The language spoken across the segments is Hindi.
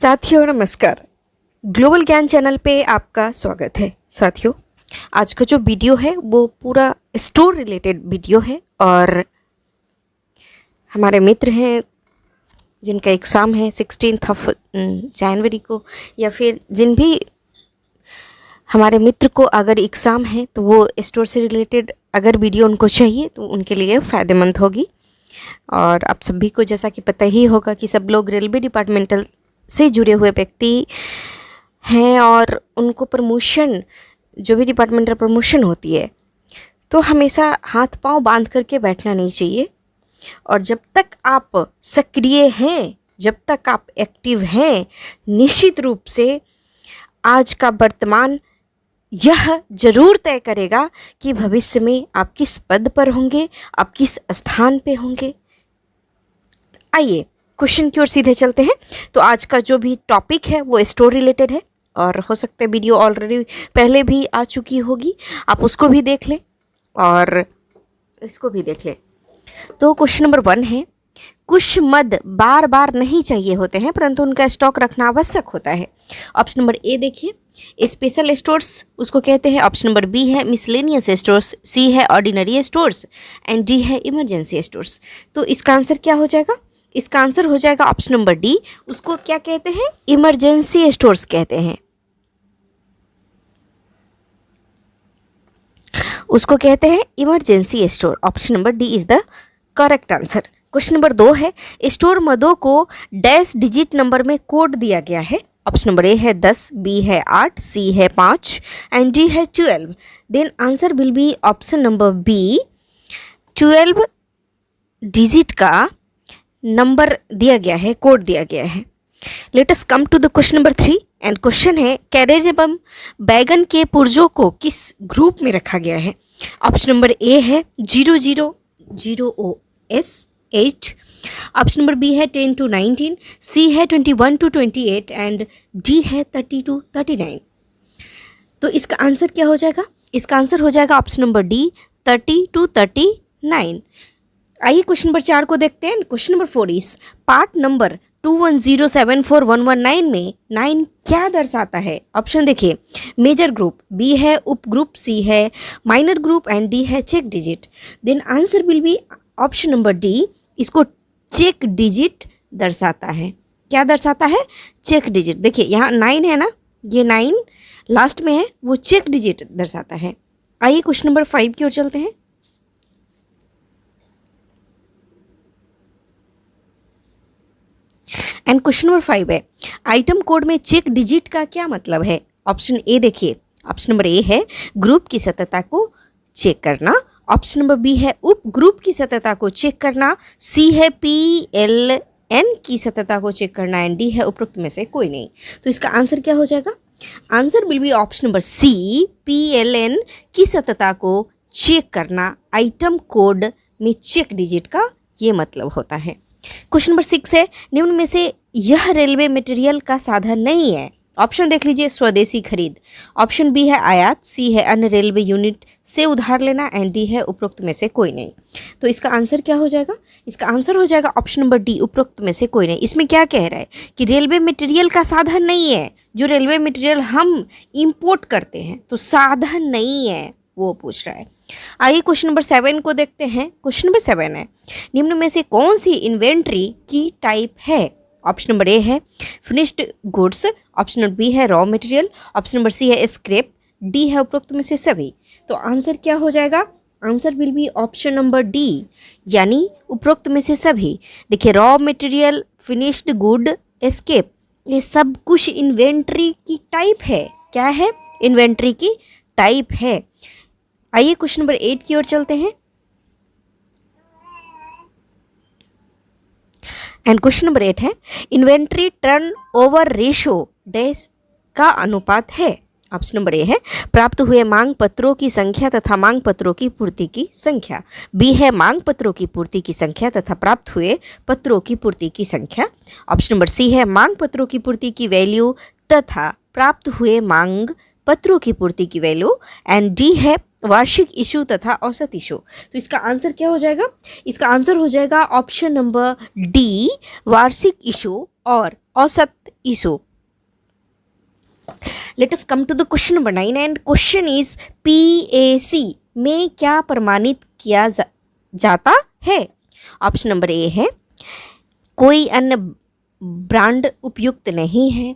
साथियों नमस्कार। ग्लोबल ज्ञान चैनल पे आपका स्वागत है। साथियों आज का जो वीडियो है वो पूरा स्टोर रिलेटेड वीडियो है और हमारे मित्र हैं जिनका एग्ज़ाम है 16 जनवरी को, या फिर जिन भी हमारे मित्र को अगर एग्ज़ाम है तो वो स्टोर से रिलेटेड अगर वीडियो उनको चाहिए तो उनके लिए फ़ायदेमंद होगी। और आप सभी को जैसा कि पता ही होगा कि सब लोग रेलवे डिपार्टमेंटल से जुड़े हुए व्यक्ति हैं और उनको प्रमोशन, जो भी डिपार्टमेंटल प्रमोशन होती है, तो हमेशा हाथ पांव बांध करके बैठना नहीं चाहिए। और जब तक आप सक्रिय हैं, जब तक आप एक्टिव हैं, निश्चित रूप से आज का वर्तमान यह जरूर तय करेगा कि भविष्य में आप किस पद पर होंगे, आप किस स्थान पे होंगे। आइए क्वेश्चन की ओर सीधे चलते हैं। तो आज का जो भी टॉपिक है वो स्टोर रिलेटेड है और हो सकता है वीडियो ऑलरेडी पहले भी आ चुकी होगी, आप उसको भी देख लें और इसको भी देख लें। तो क्वेश्चन नंबर 1 है, कुछ मद बार बार नहीं चाहिए होते हैं परंतु उनका स्टॉक रखना आवश्यक होता है। ऑप्शन नंबर ए देखिए, स्पेशल स्टोर्स उसको कहते हैं। ऑप्शन नंबर बी है मिसलेनियस स्टोर्स, सी है ऑर्डिनरी स्टोर्स एंड डी है इमरजेंसी स्टोर्स। तो इसका आंसर क्या हो जाएगा? इसका आंसर हो जाएगा ऑप्शन नंबर डी। उसको क्या कहते हैं? इमरजेंसी स्टोर्स कहते हैं। उसको कहते हैं emergency store. Option number D is the correct answer. Question number 2 है, स्टोर मदों को डैश डिजिट नंबर में कोड दिया गया है। ऑप्शन नंबर ए है 10, बी है 8, सी है 5 एंड डी है 12। Then answer will be option number B, 12 digit का नंबर दिया गया है, कोड दिया गया है। Let us come to the question number 3 and question है, कैरेज एवं बैगन के पुर्जों को किस ग्रुप में रखा गया है। ऑप्शन नंबर ए है 0008, ऑप्शन नंबर बी है 10 to 19, सी है 21 to 28 एंड डी है 30 to 39। तो इसका आंसर क्या हो जाएगा? इसका आंसर हो जाएगा ऑप्शन नंबर डी, 30 to 39। आइए क्वेश्चन नंबर 4 को देखते हैं। क्वेश्चन नंबर 4 इस पार्ट नंबर 210741191 में 9 क्या दर्शाता है? ऑप्शन देखिए, मेजर ग्रुप, बी है उप ग्रुप, सी है माइनर ग्रुप एंड डी है check digit. Then answer will be option number D, इसको चेक डिजिट दर्शाता है। क्या दर्शाता है? Check digit. देखिए यहाँ 9 है ना, ये 9 लास्ट में है, वो चेक डिजिट दर्शाता है। आइए क्वेश्चन नंबर 5 की ओर चलते हैं। एंड क्वेश्चन नंबर 5 है, आइटम कोड में चेक डिजिट का क्या मतलब है? ऑप्शन ए देखिए, ऑप्शन नंबर ए है ग्रुप की सत्यता को चेक करना, ऑप्शन नंबर बी है उप ग्रुप की सत्यता को चेक करना, सी है PLN की सत्यता को चेक करना एंड डी है उपरोक्त में से कोई नहीं। तो इसका आंसर क्या हो जाएगा? Answer will be option number C, PLN की सत्यता को चेक करना। आइटम कोड में चेक डिजिट का ये मतलब होता है। क्वेश्चन नंबर 6 है, निम्न में से यह रेलवे मटेरियल का साधन नहीं है। ऑप्शन देख लीजिए, स्वदेशी खरीद, ऑप्शन बी है आयात, सी है अन्य रेलवे यूनिट से उधार लेना एंड डी है उपरोक्त में से कोई नहीं। तो इसका आंसर क्या हो जाएगा? इसका आंसर हो जाएगा ऑप्शन नंबर डी, उपरोक्त में से कोई नहीं। इसमें क्या कह रहा है कि रेलवे मटेरियल का साधन नहीं है, जो रेलवे मटेरियल हम इंपोर्ट करते हैं तो साधन नहीं है, वो पूछ रहा है। आइए क्वेश्चन नंबर 7 को देखते हैं। क्वेश्चन नंबर 7 है, निम्न में से कौन सी इन्वेंट्री की टाइप है? ऑप्शन नंबर ए है finished goods, option number B है raw material, option number C है स्क्रैप, डी है उपरोक्त में से सभी। तो आंसर क्या हो जाएगा? Answer will be option number D, यानी उपरोक्त में से सभी। देखिए raw material, finished good, scrap, ये सब कुछ इन्वेंट्री की टाइप है। क्या है? इन्वेंट्री की टाइप है। आइए क्वेश्चन नंबर 8 की ओर चलते हैं। एंड क्वेश्चन नंबर 8 है, inventory turn over ratio dash का अनुपात है। ऑप्शन नंबर ए है प्राप्त हुए मांग पत्रों की संख्या तथा मांग पत्रों की पूर्ति की संख्या, बी है मांग पत्रों की पूर्ति की संख्या तथा प्राप्त हुए पत्रों की पूर्ति की संख्या, ऑप्शन नंबर सी है मांग पत्रों की पूर्ति की वैल्यू तथा प्राप्त हुए मांग पत्रों की पूर्ति की वैल्यू एंड डी है वार्षिक इशू तथा औसत इशू। तो इसका आंसर क्या हो जाएगा? इसका आंसर हो जाएगा ऑप्शन नंबर डी, वार्षिक इशू और औसत issue. Let us come to the question number 9 and question is PAC में क्या प्रमाणित किया जाता है? ऑप्शन नंबर ए है कोई अन्य ब्रांड उपयुक्त नहीं है।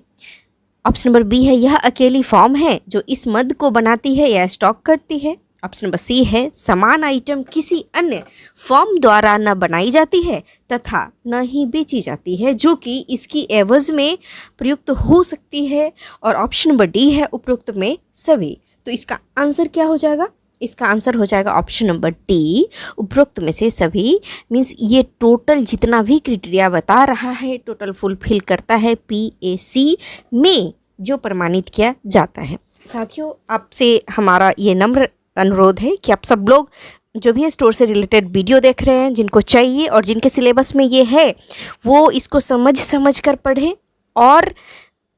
ऑप्शन नंबर बी है यह अकेली फॉर्म है जो इस मद को बनाती है या स्टॉक करती है। ऑप्शन नंबर सी है समान आइटम किसी अन्य फॉर्म द्वारा न बनाई जाती है तथा न ही बेची जाती है जो कि इसकी एवज में प्रयुक्त हो सकती है। और ऑप्शन नंबर डी है उपयुक्त में सभी। तो इसका आंसर क्या हो जाएगा? इसका आंसर हो जाएगा ऑप्शन नंबर डी, उपरोक्त में से सभी। मीन्स ये टोटल जितना भी क्राइटेरिया बता रहा है टोटल फुलफिल करता है PAC में जो प्रमाणित किया जाता है। साथियों, आपसे हमारा ये नम्र अनुरोध है कि आप सब लोग जो भी स्टोर से रिलेटेड वीडियो देख रहे हैं, जिनको चाहिए और जिनके सिलेबस में ये है, वो इसको समझ कर पढ़ें और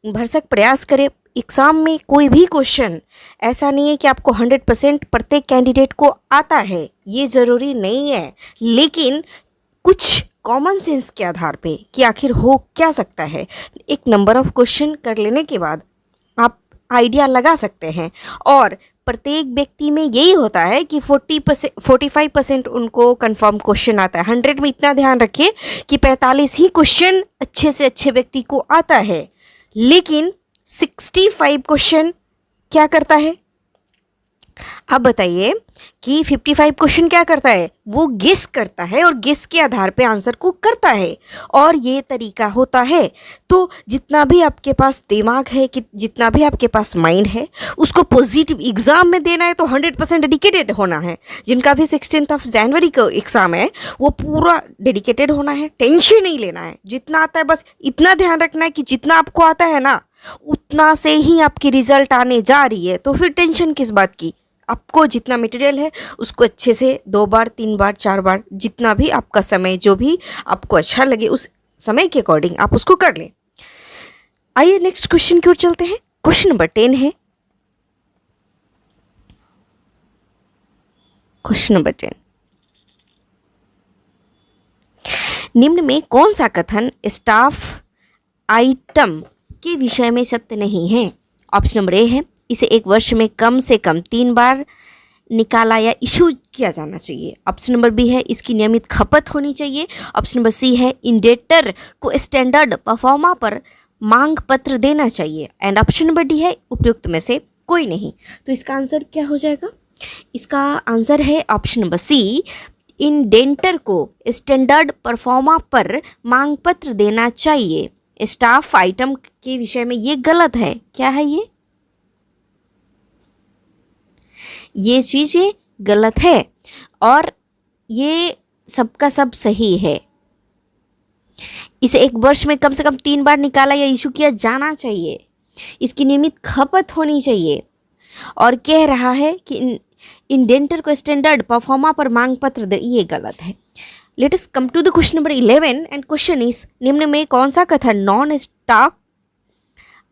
भरसक प्रयास करें। एग्ज़ाम में कोई भी क्वेश्चन ऐसा नहीं है कि आपको 100% प्रत्येक कैंडिडेट को आता है, ये ज़रूरी नहीं है, लेकिन कुछ कॉमन सेंस के आधार पे कि आखिर हो क्या सकता है, एक नंबर ऑफ क्वेश्चन कर लेने के बाद आप आइडिया लगा सकते हैं। और प्रत्येक व्यक्ति में यही होता है कि 45% उनको कंफर्म क्वेश्चन आता है। 100 में इतना ध्यान रखिए कि 45 ही क्वेश्चन अच्छे से अच्छे व्यक्ति को आता है, लेकिन 65 क्वेश्चन क्या करता है? आप बताइए कि 55 क्वेश्चन क्या करता है? वो गेस करता है और गेस के आधार पे आंसर को करता है, और ये तरीका होता है। तो जितना भी आपके पास दिमाग है, कि जितना भी आपके पास माइंड है, उसको पॉजिटिव एग्ज़ाम में देना है तो 100% डेडिकेटेड होना है। जिनका भी 16 जनवरी को एग्ज़ाम है वो पूरा डेडिकेटेड होना है, टेंशन नहीं लेना है। जितना आता है बस इतना ध्यान रखना है कि जितना आपको आता है ना उतना से ही आपकी रिजल्ट आने जा रही है, तो फिर टेंशन किस बात की। आपको जितना मटेरियल है उसको अच्छे से 2 बार 3 बार 4 बार, जितना भी आपका समय जो भी आपको अच्छा लगे उस समय के अकॉर्डिंग आप उसको कर लें। आइए नेक्स्ट क्वेश्चन की ओर चलते हैं। क्वेश्चन नंबर 10 है। क्वेश्चन नंबर 10, निम्न में कौन सा कथन स्टाफ आइटम के विषय में सत्य नहीं है? ऑप्शन नंबर ए है इसे एक वर्ष में कम से कम 3 बार निकाला या इशू किया जाना चाहिए। ऑप्शन नंबर बी है इसकी नियमित खपत होनी चाहिए। ऑप्शन नंबर सी है इंडेटर को स्टैंडर्ड परफॉर्मा पर मांग पत्र देना चाहिए। एंड ऑप्शन नंबर डी है उपयुक्त में से कोई नहीं। तो इसका आंसर क्या हो जाएगा? इसका आंसर है ऑप्शन नंबर सी, इंडेंटर को स्टैंडर्ड परफॉर्मा पर मांग पत्र देना चाहिए। स्टाफ आइटम के विषय में ये गलत है। क्या है ये चीज़ें गलत है और ये सबका सब सही है। इसे एक वर्ष में कम से कम 3 बार निकाला या इशू किया जाना चाहिए। इसकी नियमित खपत होनी चाहिए और कह रहा है कि इंडेंटर को स्टैंडर्ड परफॉर्मा पर मांग पत्र दे, ये गलत है। Let us come to the question number 11 and question is, निम्न में कौन सा कथन नॉन स्टॉक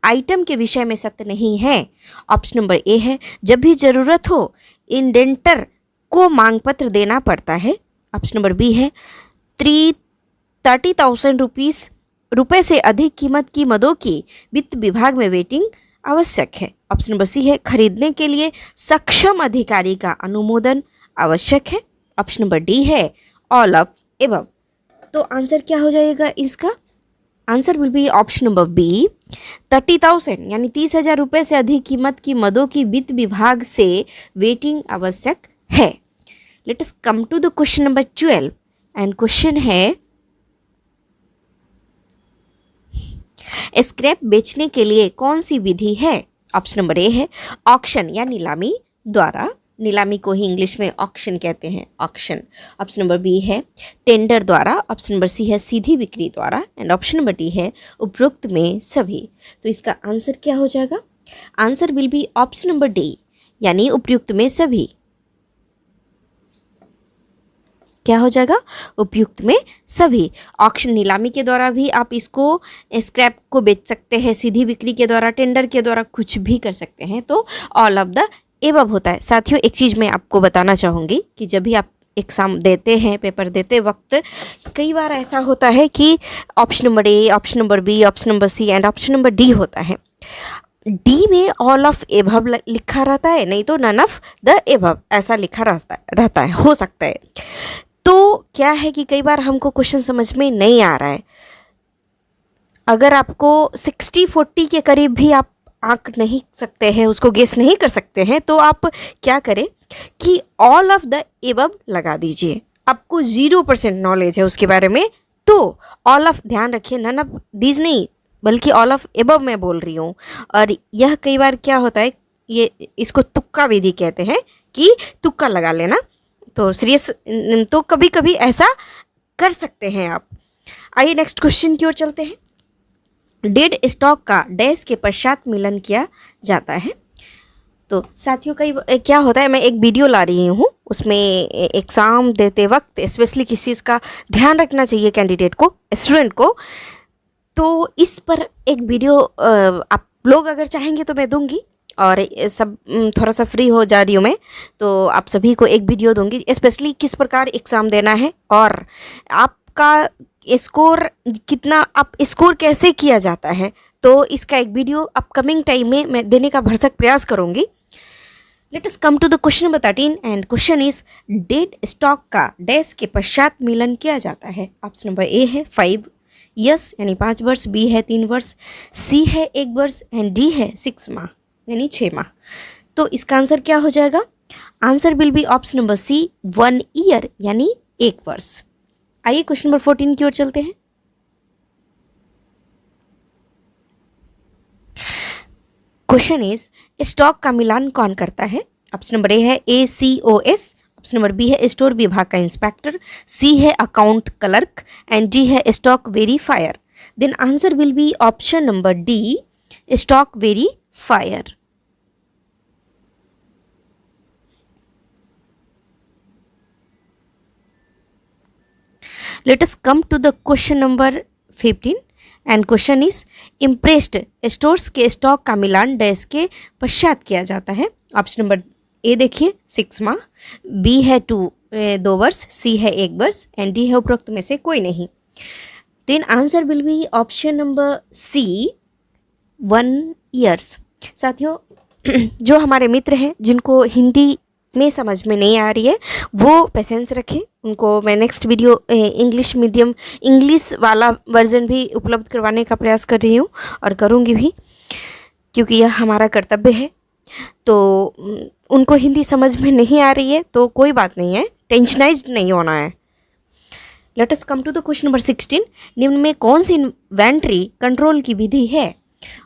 आइटम के विषय में सत्य नहीं है? ऑप्शन नंबर ए है जब भी जरूरत हो इंडेंटर को मांग पत्र देना पड़ता है। ऑप्शन नंबर बी है 30,000 रुपये से अधिक कीमत की मदों की वित्त विभाग में वेटिंग आवश्यक है। ऑप्शन नंबर सी है खरीदने के लिए सक्षम अधिकारी का अनुमोदन आवश्यक है। ऑप्शन नंबर डी है ऑल ऑफ एबव। तो आंसर क्या हो जाएगा इसका? Answer will be option number B, 30,000 यानी 30,000 रुपये से अधिक कीमत की मदों की वित्त विभाग से वेटिंग आवश्यक है। Let us come to the question number 12 and question है स्क्रैप बेचने के लिए कौन सी विधि है? ऑप्शन नंबर ए है ऑक्शन या नीलामी द्वारा, नीलामी को ही इंग्लिश में ऑक्शन कहते हैं, ऑक्शन। ऑप्शन नंबर बी है टेंडर द्वारा। ऑप्शन नंबर सी है सीधी बिक्री द्वारा। एंड ऑप्शन नंबर डी है उपरोक्त में सभी। तो इसका आंसर क्या हो जाएगा? Answer will be option number D यानी उपयुक्त में सभी। क्या हो जाएगा? उपयुक्त में सभी। ऑक्शन नीलामी के द्वारा भी आप इसको स्क्रैप को बेच सकते हैं, सीधी बिक्री के द्वारा, टेंडर के द्वारा कुछ भी कर सकते हैं। तो ऑल ऑफ द एबव होता है। साथियों, एक चीज़ मैं आपको बताना चाहूँगी कि जब भी आप एग्ज़ाम देते हैं, पेपर देते वक्त कई बार ऐसा होता है कि option number A, option number B, option number C and option number D होता है। डी में ऑल ऑफ एबव लिखा रहता है, नहीं तो नन ऑफ द एबव ऐसा लिखा रहता है, हो सकता है। तो क्या है कि कई बार हमको क्वेश्चन समझ में नहीं आ रहा है। अगर आपको 60-40 के करीब भी आप आंक नहीं सकते हैं, उसको गेस नहीं कर सकते हैं, तो आप क्या करें कि ऑल ऑफ द एबव लगा दीजिए। आपको 0% नॉलेज है उसके बारे में, तो ऑल ऑफ, ध्यान रखिए, नन ऑफ दीज नहीं बल्कि ऑल ऑफ एबव मैं बोल रही हूँ। और यह कई बार क्या होता है, ये इसको तुक्का विधि कहते हैं कि तुक्का लगा लेना। तो सीरियस, तो कभी कभी ऐसा कर सकते हैं आप। आइए नेक्स्ट क्वेश्चन की ओर चलते हैं। डेड स्टॉक का डैश के पश्चात मिलन किया जाता है। तो साथियों, कई क्या होता है, मैं एक वीडियो ला रही हूँ, उसमें एग्ज़ाम देते वक्त स्पेशली किस चीज़ का ध्यान रखना चाहिए कैंडिडेट को, स्टूडेंट को, तो इस पर एक वीडियो आप लोग अगर चाहेंगे तो मैं दूंगी। और सब थोड़ा सा फ्री हो जा रही हूँ मैं, तो आप सभी को एक वीडियो दूंगी स्पेशली किस प्रकार एग्ज़ाम देना है और आपका स्कोर कितना, आप स्कोर कैसे किया जाता है। तो इसका एक वीडियो अपकमिंग टाइम में मैं देने का भरसक प्रयास करूँगी। Let us come to the question number 13 and question is dead stock का डैश के पश्चात मिलन किया जाता है। ऑप्शन नंबर ए है 5 यस यानी 5 वर्ष, बी है 3 वर्ष, सी है 1 वर्ष एंड डी है 6 माह यानी 6 माह। तो इसका आंसर क्या हो जाएगा? Answer will be option number C 1 year यानी 1 वर्ष। आइए क्वेश्चन नंबर 14 की ओर चलते हैं। क्वेश्चन इज स्टॉक का मिलान कौन करता है? ऑप्शन नंबर ए है ACOS, ऑप्शन नंबर बी है स्टोर विभाग का इंस्पेक्टर, सी है अकाउंट क्लर्क एंड डी है stock verifier. Then answer will be option number D stock verifier. Let us come to the question number 15 and question is imprest stores के स्टॉक का मिलान डैश के पश्चात किया जाता है। ऑप्शन नंबर ए देखिए 6 माह, बी है 2 वर्ष, सी है 1 वर्ष एंड डी है उपरोक्त में से कोई नहीं। Then answer will be option number C 1 years. साथियों, जो हमारे मित्र हैं जिनको हिंदी में समझ में नहीं आ रही है वो पेशेंस रखें, उनको मैं next video English medium English वाला वर्जन भी उपलब्ध करवाने का प्रयास कर रही हूँ और करूँगी भी, क्योंकि यह हमारा कर्तव्य है। तो उनको हिंदी समझ में नहीं आ रही है तो कोई बात नहीं है, टेंशनाइज्ड नहीं होना है। Let us come to the question number 16। निम्न में कौन सी इन्वेंट्री कंट्रोल की विधि है?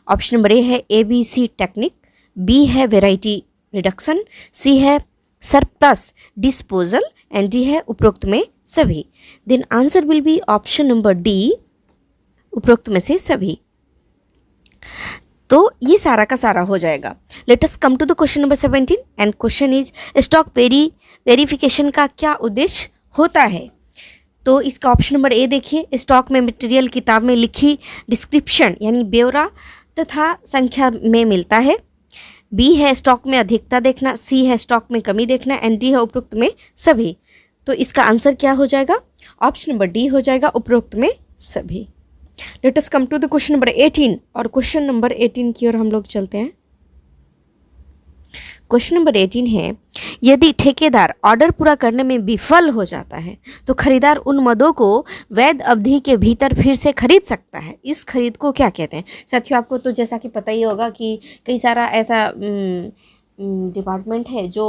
ऑप्शन नंबर ए है ABC टेक्निक, बी है वेराइटी रिडक्शन, सी है सरप्लस डिस्पोजल एंड डी है उपरोक्त में सभी। Then answer will be option number D उपरोक्त में से सभी। तो ये सारा का सारा हो जाएगा। Let us come to the question number 17 and question is stock verification का क्या उद्देश्य होता है? तो इसका ऑप्शन नंबर ए देखिए, स्टॉक में मटेरियल किताब में लिखी डिस्क्रिप्शन यानी ब्यौरा तथा संख्या में मिलता है, बी है स्टॉक में अधिकता देखना, सी है स्टॉक में कमी देखना एंड डी है उपरोक्त में सभी। तो इसका आंसर क्या हो जाएगा? ऑप्शन नंबर डी हो जाएगा उपरोक्त में सभी। Let us come to the question number 18 और क्वेश्चन नंबर 18 की ओर हम लोग चलते हैं। क्वेश्चन नंबर 18 है, यदि ठेकेदार ऑर्डर पूरा करने में विफल हो जाता है तो खरीदार उन मदों को वैध अवधि के भीतर फिर से खरीद सकता है। इस खरीद को क्या कहते हैं? साथियों, आपको तो जैसा कि पता ही होगा कि कई सारा ऐसा डिपार्टमेंट है जो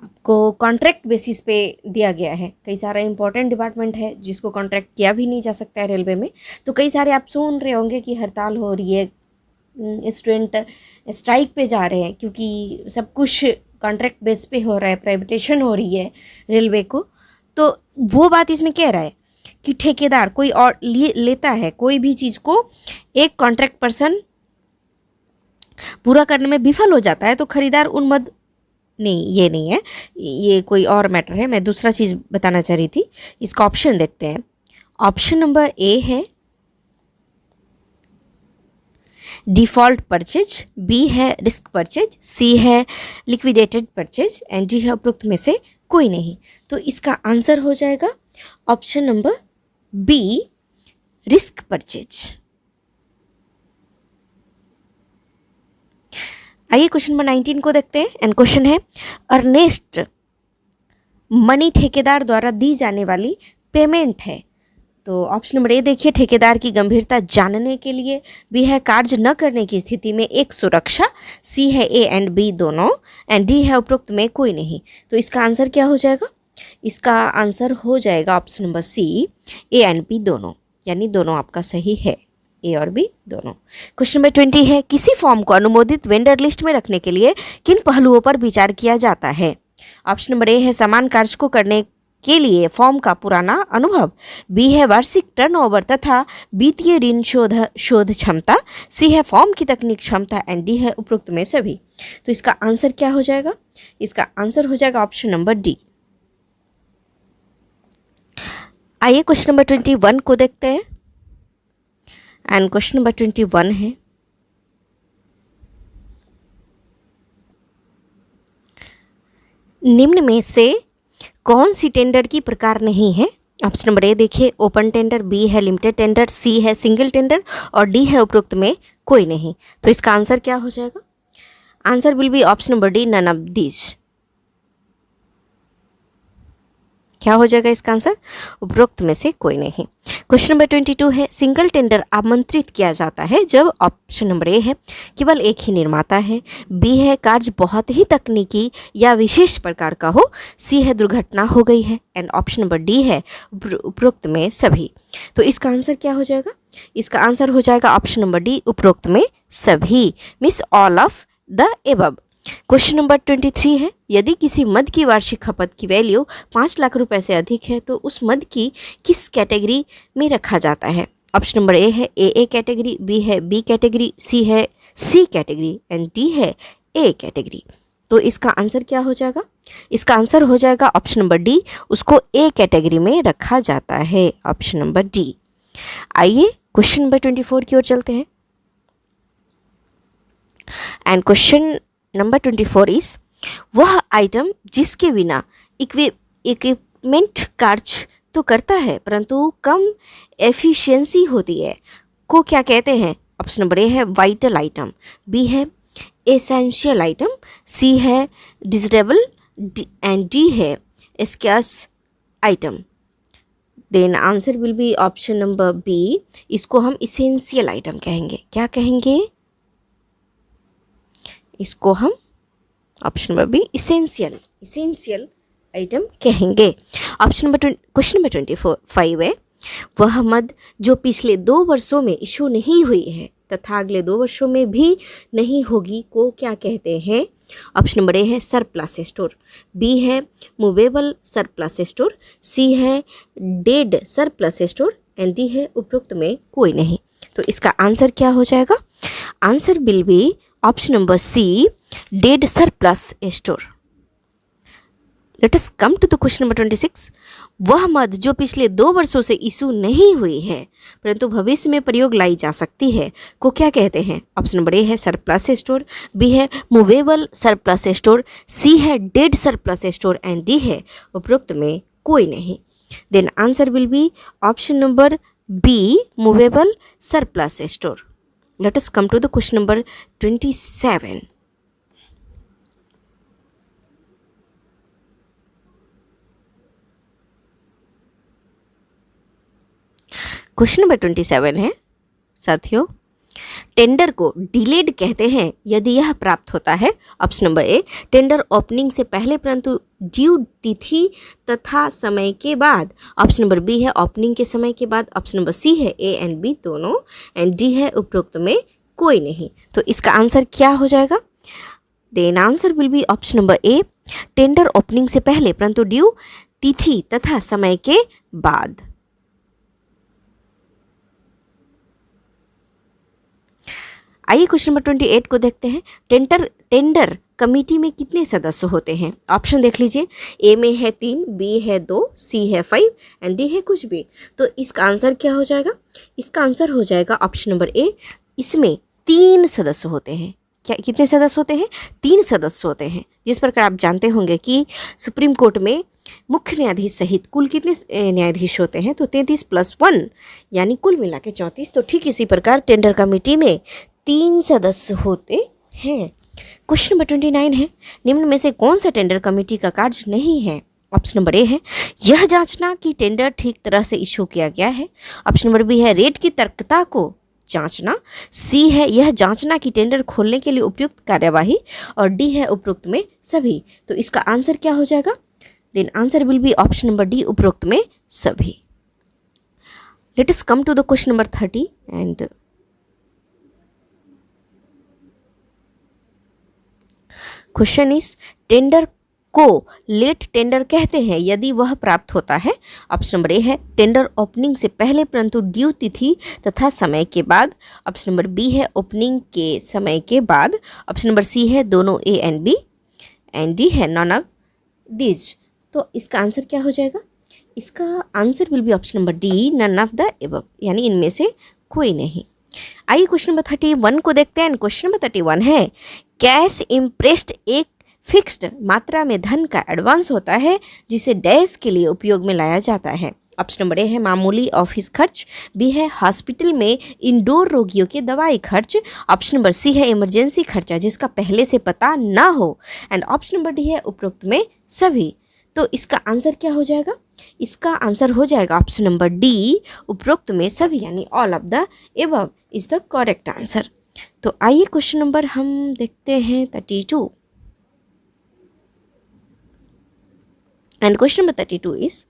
आपको कॉन्ट्रैक्ट बेसिस पे दिया गया है। कई सारा इंपॉर्टेंट डिपार्टमेंट है जिसको कॉन्ट्रैक्ट किया भी नहीं जा सकता है रेलवे में। तो कई सारे आप सुन रहे होंगे कि हड़ताल हो रही है, स्टूडेंट स्ट्राइक पे जा रहे हैं, क्योंकि सब कुछ कॉन्ट्रैक्ट बेस पे हो रहा है, प्राइवेटेशन हो रही है रेलवे को। तो वो बात इसमें कह रहा है कि ठेकेदार कोई और लेता है कोई भी चीज़ को, एक कॉन्ट्रैक्ट पर्सन पूरा करने में विफल हो जाता है तो खरीदार उन मद नहीं, ये नहीं है, ये कोई और मैटर है। मैं दूसरा चीज़ बताना चाह रही थी। इसका ऑप्शन देखते हैं। ऑप्शन नंबर ए है डिफ़ॉल्ट परचेज, बी है रिस्क परचेज, सी है लिक्विडेटेड परचेज एंड डी है उपरोक्त में से कोई नहीं। तो इसका आंसर हो जाएगा option number B, risk purchase. आइए क्वेश्चन नंबर 19 को देखते हैं। एंड क्वेश्चन है, अर्नेस्ट मनी ठेकेदार द्वारा दी जाने वाली पेमेंट है। तो ऑप्शन नंबर ए देखिए, ठेकेदार की गंभीरता जानने के लिए। बी है कार्य न करने की स्थिति में एक सुरक्षा। सी है ए एंड बी दोनों। एंड डी है उपरोक्त में कोई नहीं। तो इसका आंसर क्या हो जाएगा? इसका आंसर हो जाएगा option number C, A and B दोनों, यानी दोनों आपका सही है, ए और बी दोनों। क्वेश्चन नंबर 20 है, किसी फॉर्म को अनुमोदित वेंडर लिस्ट में रखने के लिए किन पहलुओं पर विचार किया जाता है? ऑप्शन नंबर ए है समान कार्य को करने के लिए फॉर्म का पुराना अनुभव। बी है वार्षिक टर्नओवर तथा वित्तीय ऋण शोध क्षमता। सी है फॉर्म की तकनीक क्षमता। एंड डी है उपरोक्त में सभी। तो इसका आंसर क्या हो जाएगा? इसका आंसर हो जाएगा ऑप्शन नंबर डी। आइए क्वेश्चन नंबर 21 को देखते हैं। एंड क्वेश्चन नंबर 21 है, निम्न में से कौन सी टेंडर की प्रकार नहीं है? ऑप्शन नंबर ए देखिए, ओपन टेंडर। बी है लिमिटेड टेंडर। सी है सिंगल टेंडर। और डी है उपरोक्त में कोई नहीं। तो इसका आंसर क्या हो जाएगा? Answer will be option number D, none of this. क्या हो जाएगा इसका आंसर? उपरोक्त में से कोई नहीं। क्वेश्चन नंबर 22 है, सिंगल टेंडर आमंत्रित किया जाता है जब ऑप्शन नंबर ए है केवल एक ही निर्माता है। बी है कार्य बहुत ही तकनीकी या विशेष प्रकार का हो। सी है दुर्घटना हो गई है। एंड ऑप्शन नंबर डी है उपरोक्त में सभी। तो इसका आंसर क्या हो जाएगा? इसका आंसर हो जाएगा ऑप्शन नंबर डी, उपरोक्त में सभी, means all of the above. Question number 23 है, यदि किसी मद की वार्षिक खपत की वैल्यू 5 लाख रुपए से अधिक है तो उस मद की किस कैटेगरी में रखा जाता है? ऑप्शन नंबर ए है ए कैटेगरी। बी है बी कैटेगरी। सी है सी कैटेगरी। एंड डी है ए कैटेगरी। तो इसका आंसर क्या हो जाएगा? इसका आंसर हो जाएगा ऑप्शन नंबर डी, उसको ए कैटेगरी में रखा जाता है, ऑप्शन नंबर डी। आइए क्वेश्चन नंबर 24 की ओर चलते हैं। एंड क्वेश्चन नंबर 24 इज, वह आइटम जिसके बिना इक्विपमेंट कार्य तो करता है परंतु कम एफिशिएंसी होती है को क्या कहते हैं? ऑप्शन नंबर ए है वाइटल आइटम। बी है एसेंशियल आइटम। सी है डिजिटेबल। एंड डी है scarce item. Then answer will be option number B, इसको हम इसेंशियल आइटम कहेंगे। क्या कहेंगे? इसको हम option number B, essential item कहेंगे। ऑप्शन नंबर क्वेश्चन नंबर 25 है, वह मद जो पिछले 2 वर्षों में इशू नहीं हुई है तथा अगले 2 वर्षों में भी नहीं होगी को क्या कहते हैं? ऑप्शन नंबर ए है सरप्लस स्टोर। बी है मूवेबल सरप्लस स्टोर। सी है dead surplus store. And D है उपरोक्त में कोई नहीं। तो इसका आंसर क्या हो जाएगा? Answer will be option number C, dead surplus store. Let us come to the question number 26। वह मद जो पिछले 2 वर्षों से इशू नहीं हुई है परंतु भविष्य में प्रयोग लाई जा सकती है को क्या कहते हैं? ऑप्शन नंबर ए है सरप्लस स्टोर। बी है मूवेबल सरप्लस स्टोर। सी है dead surplus store. And D है उपरोक्त में कोई नहीं। Then answer will be option number B, movable surplus store. Let us come to the question number 27. Question number 27 है साथियों, टेंडर को डिलेड कहते हैं यदि यह प्राप्त होता है। Option number A tender opening से पहले परंतु ड्यू तिथि तथा समय के बाद। ऑप्शन नंबर बी है ओपनिंग के समय के बाद। ऑप्शन नंबर सी है ए एंड बी दोनों। एंड डी है उपरोक्त में कोई नहीं। तो इसका आंसर क्या हो जाएगा? Then answer will be option number A, tender opening से पहले परंतु ड्यू तिथि तथा समय के बाद। आइए क्वेश्चन नंबर 28 को देखते हैं। टेंडर कमेटी में कितने सदस्य होते हैं? ऑप्शन देख लीजिए, ए में है 3, बी है 2, सी है 5 एंड डी है कुछ भी। तो इसका आंसर क्या हो जाएगा? इसका आंसर हो जाएगा ऑप्शन नंबर ए, इसमें 3 सदस्य होते हैं। क्या कितने सदस्य होते हैं? 3 सदस्य होते हैं। जिस प्रकार आप जानते होंगे कि सुप्रीम कोर्ट में मुख्य न्यायाधीश सहित कुल कितने न्यायाधीश होते हैं? तो 33 + 1 यानी कुल मिला के 34। तो ठीक इसी प्रकार टेंडर कमेटी में 3 सदस्य होते हैं। क्वेश्चन नंबर 29 है, निम्न में से कौन सा टेंडर कमेटी का कार्य नहीं है? ऑप्शन नंबर ए है यह जांचना कि टेंडर ठीक तरह से इशू किया गया है। ऑप्शन नंबर बी है रेट की तर्कता को जांचना। सी है यह जांचना कि टेंडर खोलने के लिए उपयुक्त कार्यवाही। और डी है उपरोक्त में सभी। तो इसका आंसर क्या हो जाएगा? Then answer will be option number D, उपरोक्त में सभी। Let us come to the question number 30 and question is tender को लेट टेंडर कहते हैं यदि वह प्राप्त होता है। ऑप्शन नंबर ए है टेंडर ओपनिंग से पहले परंतु ड्यू तिथि तथा समय के बाद। ऑप्शन नंबर बी है ओपनिंग के समय के बाद। ऑप्शन नंबर सी है दोनों A and B. And D है नॉन ऑफ दिस। तो इसका आंसर क्या हो जाएगा? इसका answer will be option number D, none of the above, यानी इनमें से कोई नहीं। आइए क्वेश्चन नंबर 31 को देखते हैं। क्वेश्चन नंबर 31 है कैश इंप्रेस्ड एक फिक्स्ड मात्रा में धन का एडवांस होता है जिसे डैश के लिए उपयोग में लाया जाता है। ऑप्शन नंबर ए है मामूली ऑफिस खर्च। बी है हॉस्पिटल में इंडोर रोगियों के दवाई खर्च। ऑप्शन नंबर सी है इमरजेंसी खर्चा जिसका पहले से पता ना हो। एंड ऑप्शन नंबर डी है उपरोक्त में सभी। तो इसका आंसर क्या हो जाएगा? इसका आंसर हो जाएगा ऑप्शन नंबर डी, उपरोक्त में सभी, यानी all of the above is the correct answer. तो आइए क्वेश्चन नंबर हम देखते हैं 32। एंड क्वेश्चन नंबर 32 इज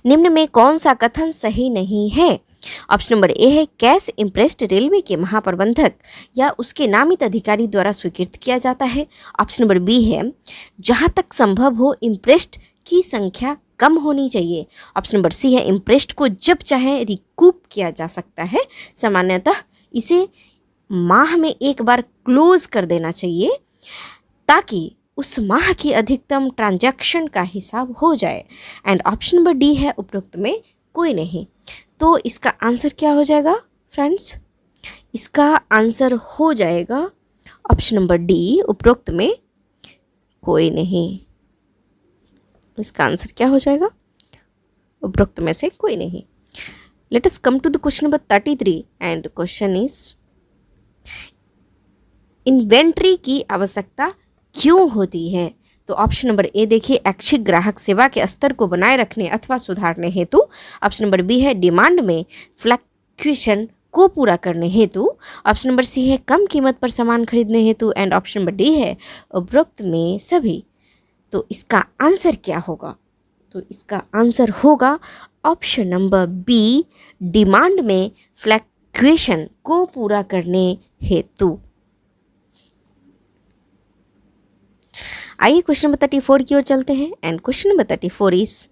निम्न में कौन सा कथन सही नहीं है? ऑप्शन नंबर ए है कैश इंप्रेस्ड रेलवे के महाप्रबंधक या उसके नामित अधिकारी द्वारा स्वीकृत किया जाता है। ऑप्शन नंबर बी है जहां तक संभव हो इंप्रेस्ड की संख्या कम होनी चाहिए। ऑप्शन नंबर सी है इंप्रेस्ड को जब चाहे रिकूप किया जा सकता है। सामान्यतः इसे माह में एक बार क्लोज कर देना चाहिए ताकि उस माह की अधिकतम ट्रांजैक्शन का हिसाब हो जाए। एंड ऑप्शन नंबर डी है उपरोक्त में कोई नहीं। तो इसका आंसर क्या हो जाएगा फ्रेंड्स? इसका आंसर हो जाएगा ऑप्शन नंबर डी, उपरोक्त में कोई नहीं। इसका आंसर क्या हो जाएगा? उपरोक्त में से कोई नहीं। Let us come to the question number 33 and question is inventory की आवश्यकता क्यों होती है? तो ऑप्शन नंबर ए देखिए ऐच्छिक ग्राहक सेवा के स्तर को बनाए रखने अथवा सुधारने हेतु। ऑप्शन नंबर बी है डिमांड में फ्लक्चुएशन को पूरा करने हेतु। ऑप्शन नंबर सी है कम कीमत पर सामान खरीदने हेतु। एंड ऑप्शन नंबर डी है उपरोक्त में सभी। तो इसका आंसर क्या होगा? तो इसका आंसर होगा ऑप्शन नंबर बी, डिमांड में फ्लक्चुएशन को पूरा करने हेतु। आइए क्वेश्चन नंबर 34 की ओर चलते हैं। And question number 34 is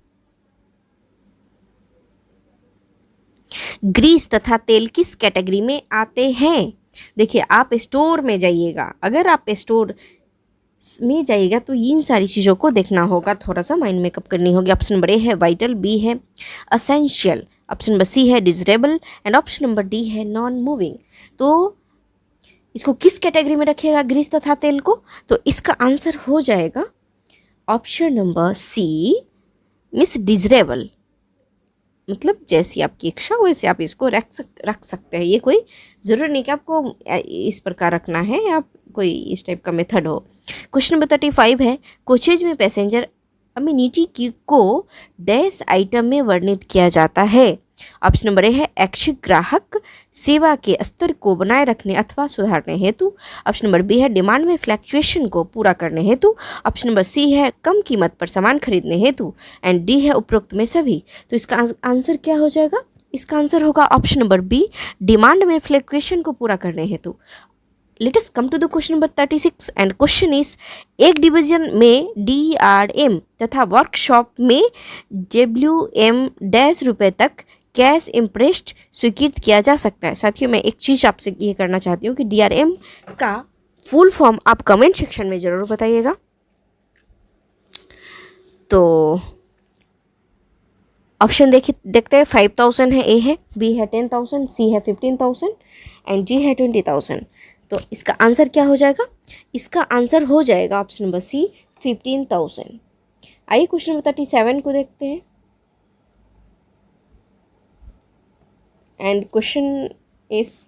grease तथा तेल किस कैटेगरी में आते हैं? देखिए आप स्टोर में जाइएगा, अगर आप स्टोर में जाइएगा तो इन सारी चीज़ों को देखना होगा, थोड़ा सा माइंड मेकअप करनी होगी। ऑप्शन नंबर ए है वाइटल, बी है असेंशियल, ऑप्शन नंबर सी है desirable and option number D है नॉन मूविंग। तो इसको किस कैटेगरी में रखिएगा ग्रीस तथा तेल को? तो इसका आंसर हो जाएगा option number C, miss desirable. मतलब जैसी आपकी इच्छा वैसे आप इसको रख सकते हैं। ये कोई ज़रूरी नहीं कि आपको इस प्रकार रखना है, आप कोई इस टाइप का मेथड हो। क्वेश्चन नंबर 35 है कोचेज में पैसेंजर अम्यूनिटी की को डैश आइटम में वर्णित किया जाता है। ऑप्शन नंबर ए है ऐच्छिक ग्राहक सेवा के स्तर को बनाए रखने अथवा सुधारने हेतु। ऑप्शन नंबर बी है डिमांड में फ्लक्चुएशन को पूरा करने हेतु। ऑप्शन नंबर सी है कम कीमत पर सामान खरीदने हेतु। एंड डी है उपरोक्त में सभी। तो इसका आंसर क्या हो जाएगा? इसका आंसर होगा ऑप्शन नंबर बी, डिमांड में फ्लक्चुएशन को पूरा करने हेतु। Let us come to the question number 36 and question is एक डिवीजन में DRM तथा वर्कशॉप में WM डैश रुपये तक कैश इंप्रेस्ड स्वीकृत किया जा सकता है। साथियों मैं एक चीज़ आपसे ये करना चाहती हूँ कि DRM का फुल फॉर्म आप कमेंट सेक्शन में ज़रूर बताइएगा। तो ऑप्शन देखते हैं। 5000 है ए है, बी है 10,000, सी है 15,000 एंड डी है 20,000। तो इसका आंसर क्या हो जाएगा? इसका आंसर हो जाएगा ऑप्शन नंबर सी 15,000। आइए क्वेश्चन नंबर 37 को देखते हैं। एंड क्वेश्चन इज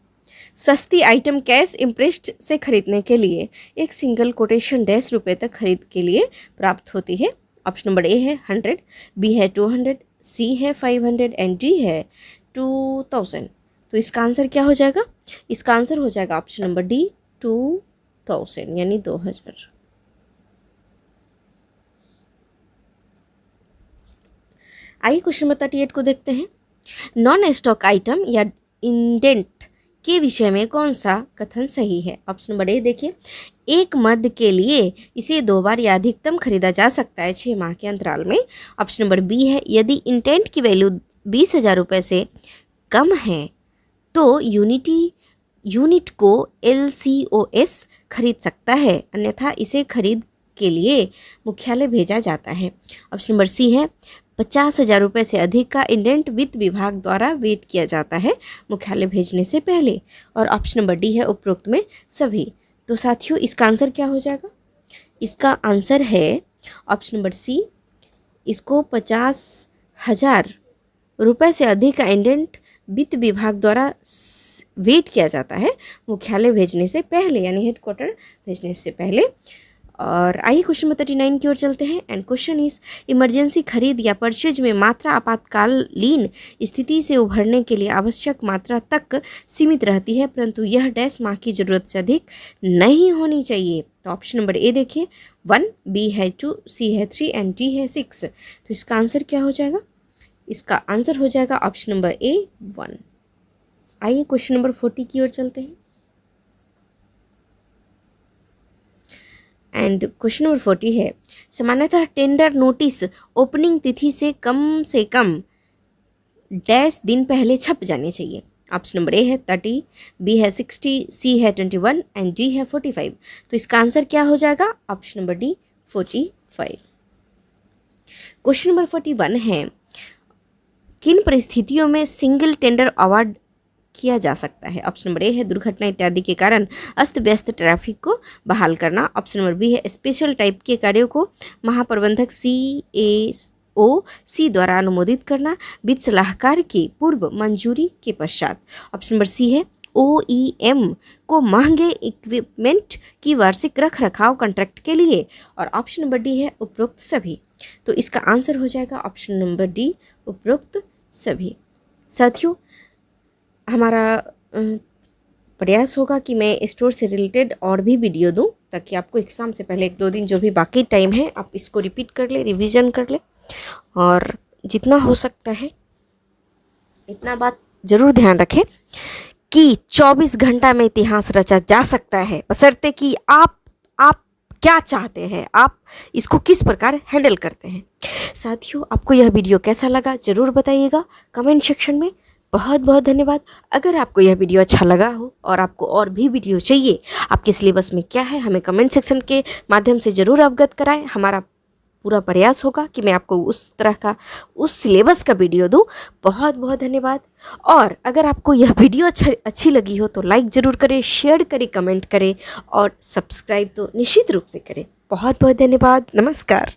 सस्ती आइटम कैश इम्प्रेस्ड से खरीदने के लिए एक सिंगल कोटेशन डैश रुपए तक खरीद के लिए प्राप्त होती है। ऑप्शन नंबर ए है 100, बी है 200, सी है 500 एंड डी है 2000। तो इसका आंसर क्या हो जाएगा? इसका आंसर हो जाएगा ऑप्शन नंबर डी 2000 यानी 2000। आइए क्वेश्चन नंबर 38 को देखते हैं। नॉन स्टॉक आइटम या इंडेंट के विषय में कौन सा कथन सही है? ऑप्शन नंबर ए देखिए, एक मद के लिए इसे 2 बार या अधिकतम खरीदा जा सकता है 6 माह के अंतराल में। ऑप्शन नंबर बी है, यदि इंटेंट की वैल्यू 20,000 रुपये से कम है तो यूनिट को LCOS खरीद सकता है, अन्यथा इसे खरीद के लिए मुख्यालय भेजा जाता है। ऑप्शन नंबर सी है, 50,000 रुपये से अधिक का इंडेंट वित्त विभाग द्वारा वेट किया जाता है मुख्यालय भेजने से पहले। और ऑप्शन नंबर डी है उपरोक्त में सभी। तो साथियों इसका आंसर क्या हो जाएगा? इसका आंसर है ऑप्शन नंबर सी, इसको 50,000 रुपये से अधिक का इंडेंट वित्त विभाग द्वारा वेट किया जाता है मुख्यालय भेजने से पहले, यानी हेडक्वार्टर भेजने से पहले। और आइए क्वेश्चन नंबर 39 की ओर चलते हैं। एंड क्वेश्चन इज इमरजेंसी खरीद या परचेज में मात्रा आपातकालीन स्थिति से उभरने के लिए आवश्यक मात्रा तक सीमित रहती है, परंतु यह डैश माह की ज़रूरत से अधिक नहीं होनी चाहिए। तो ऑप्शन नंबर ए देखिए 1, बी है 2, सी है 3 एंड डी है 6। तो इसका आंसर क्या हो जाएगा? इसका आंसर हो जाएगा ऑप्शन नंबर ए 1। आइए क्वेश्चन नंबर 40 की ओर चलते हैं। एंड क्वेश्चन नंबर 40 है, सामान्यतः टेंडर नोटिस ओपनिंग तिथि से कम डैश दिन पहले छप जाने चाहिए। ऑप्शन नंबर ए है 30, बी है 60, सी है 21 एंड डी है 45। तो इसका आंसर क्या हो जाएगा? Option number D 45। Question number 41 है, किन परिस्थितियों में सिंगल टेंडर अवार्ड किया जा सकता है? ऑप्शन नंबर ए है दुर्घटना इत्यादि के कारण अस्त व्यस्त ट्रैफिक को बहाल करना। ऑप्शन नंबर बी है स्पेशल टाइप के कार्यों को महाप्रबंधक CAOC द्वारा अनुमोदित करना वित्त सलाहकार की पूर्व मंजूरी के पश्चात। ऑप्शन नंबर सी है OEM को महंगे इक्विपमेंट की वार्षिक रख रखाव कॉन्ट्रैक्ट के लिए। और ऑप्शन नंबर डी है उपरोक्त सभी। तो इसका आंसर हो जाएगा ऑप्शन नंबर डी उपरोक्त सभी। साथियों हमारा प्रयास होगा कि मैं स्टोर से रिलेटेड और भी वीडियो दूं, ताकि आपको एग्ज़ाम से पहले 1-2 दिन जो भी बाकी टाइम है आप इसको रिपीट कर ले, रिवीजन कर ले, और जितना हो सकता है इतना बात ज़रूर ध्यान रखें कि 24 घंटा में इतिहास रचा जा सकता है, बशर्ते कि आप क्या चाहते हैं, आप इसको किस प्रकार हैंडल करते हैं। साथियों आपको यह वीडियो कैसा लगा ज़रूर बताइएगा कमेंट सेक्शन में। बहुत बहुत धन्यवाद। अगर आपको यह वीडियो अच्छा लगा हो और आपको और भी वीडियो चाहिए, आपके सिलेबस में क्या है, हमें कमेंट सेक्शन के माध्यम से ज़रूर अवगत कराएं। हमारा पूरा प्रयास होगा कि मैं आपको उस तरह का उस सिलेबस का वीडियो दूं। बहुत बहुत धन्यवाद। और अगर आपको यह वीडियो अच्छी लगी हो तो लाइक ज़रूर करें, शेयर करें, कमेंट करें और सब्सक्राइब तो निश्चित रूप से करें। बहुत बहुत धन्यवाद। नमस्कार।